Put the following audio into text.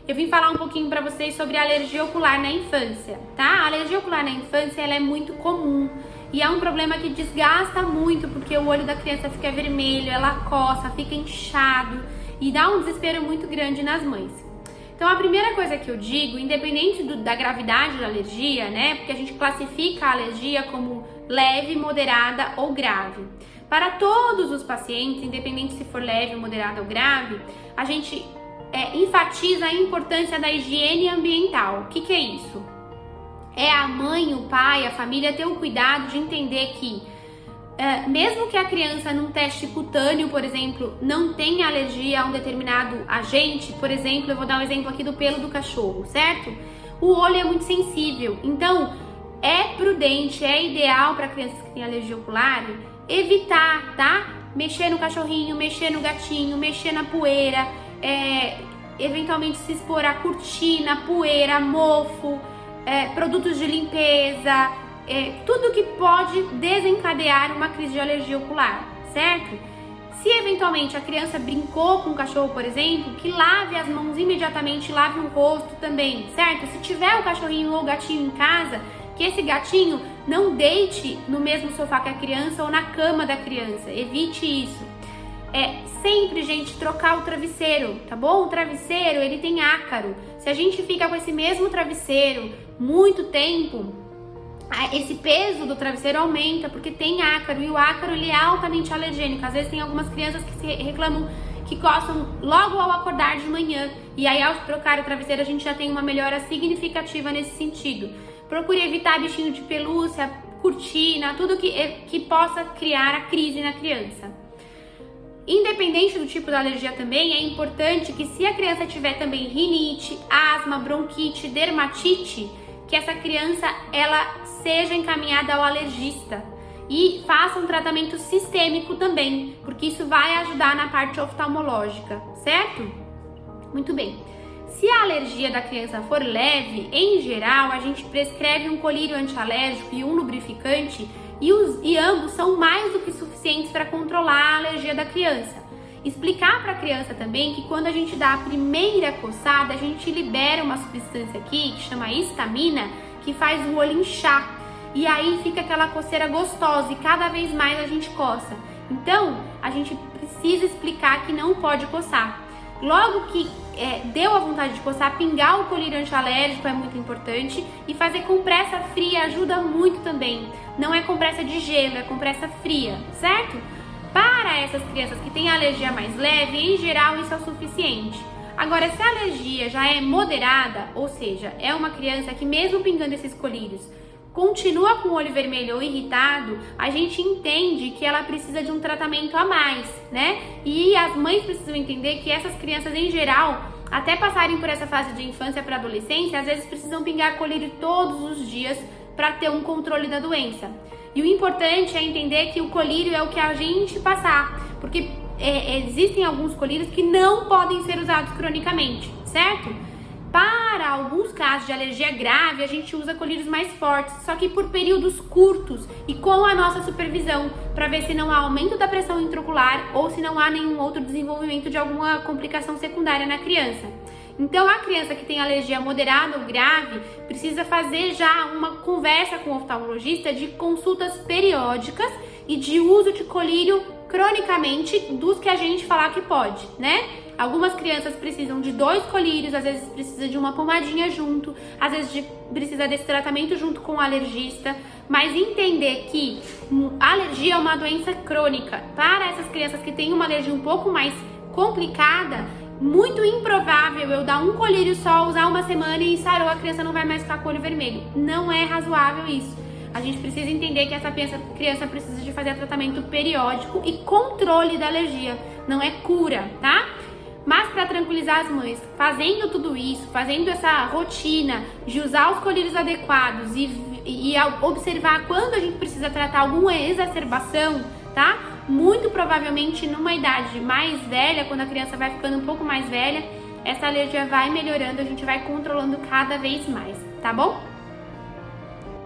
eu vim falar um pouquinho para vocês sobre a alergia ocular na infância, tá? A alergia ocular na infância, ela é muito comum e é um problema que desgasta muito, porque o olho da criança fica vermelho, ela coça, fica inchado e dá um desespero muito grande nas mães. Então, a primeira coisa que eu digo, independente da gravidade da alergia, né? Porque a gente classifica a alergia como leve, moderada ou grave. Para todos os pacientes, independente se for leve, moderada ou grave, a gente enfatiza a importância da higiene ambiental. O que é isso? É a mãe, o pai, a família ter o cuidado de entender que mesmo que a criança num teste cutâneo, por exemplo, não tenha alergia a um determinado agente, por exemplo, eu vou dar um exemplo aqui do pelo do cachorro, certo? O olho é muito sensível, então é prudente, é ideal para crianças que têm alergia ocular evitar, tá? Mexer no cachorrinho, mexer no gatinho, mexer na poeira, eventualmente se expor a cortina, poeira, mofo, produtos de limpeza, tudo que pode desencadear uma crise de alergia ocular, certo? Se eventualmente a criança brincou com o cachorro, por exemplo, que lave as mãos imediatamente, lave o rosto também, certo? Se tiver o cachorrinho ou o gatinho em casa, que esse gatinho não deite no mesmo sofá que a criança ou na cama da criança, evite isso. Sempre, gente, trocar o travesseiro, tá bom? O travesseiro, ele tem ácaro. Se a gente fica com esse mesmo travesseiro muito tempo, esse peso do travesseiro aumenta porque tem ácaro, e o ácaro ele é altamente alergênico. Às vezes tem algumas crianças que se reclamam que coçam logo ao acordar de manhã, e aí ao trocar o travesseiro a gente já tem uma melhora significativa nesse sentido. Procure evitar bichinho de pelúcia, cortina, tudo que possa criar a crise na criança. Independente do tipo da alergia também, é importante que se a criança tiver também rinite, asma, bronquite, dermatite, que essa criança ela seja encaminhada ao alergista e faça um tratamento sistêmico também, porque isso vai ajudar na parte oftalmológica, certo? Muito bem. Se a alergia da criança for leve, em geral, a gente prescreve um colírio antialérgico e um lubrificante e ambos são mais do que suficientes para controlar a alergia da criança. Explicar para a criança também que quando a gente dá a primeira coçada, a gente libera uma substância aqui que chama histamina, que faz o olho inchar. E aí fica aquela coceira gostosa e cada vez mais a gente coça. Então, a gente precisa explicar que não pode coçar. Logo que deu a vontade de coçar, pingar o colírio antialérgico é muito importante, e fazer compressa fria ajuda muito também. Não é compressa de gelo, é compressa fria, certo? Para essas crianças que têm alergia mais leve, em geral isso é o suficiente. Agora, se a alergia já é moderada, ou seja, é uma criança que mesmo pingando esses colírios continua com o olho vermelho ou irritado, a gente entende que ela precisa de um tratamento a mais, né? E as mães precisam entender que essas crianças, em geral, até passarem por essa fase de infância para adolescência, às vezes precisam pingar colírio todos os dias para ter um controle da doença. E o importante é entender que o colírio é o que a gente passar, porque existem alguns colírios que não podem ser usados cronicamente, certo? Para alguns casos de alergia grave, a gente usa colírios mais fortes, só que por períodos curtos e com a nossa supervisão, para ver se não há aumento da pressão intraocular ou se não há nenhum outro desenvolvimento de alguma complicação secundária na criança. Então, a criança que tem alergia moderada ou grave precisa fazer já uma conversa com o oftalmologista de consultas periódicas e de uso de colírio cronicamente dos que a gente falar que pode, né? Algumas crianças precisam de 2 colírios, às vezes precisa de uma pomadinha junto, às vezes precisa desse tratamento junto com o alergista, mas entender que a alergia é uma doença crônica. Para essas crianças que têm uma alergia um pouco mais complicada, muito improvável eu dar um colírio só, usar uma semana e sarou, a criança não vai mais ficar com o olho vermelho. Não é razoável isso. A gente precisa entender que essa criança precisa de fazer tratamento periódico e controle da alergia, não é cura, tá? Mas para tranquilizar as mães, fazendo tudo isso, fazendo essa rotina de usar os colírios adequados e observar quando a gente precisa tratar alguma exacerbação, tá? Muito provavelmente numa idade mais velha, quando a criança vai ficando um pouco mais velha, essa alergia vai melhorando, a gente vai controlando cada vez mais, tá bom?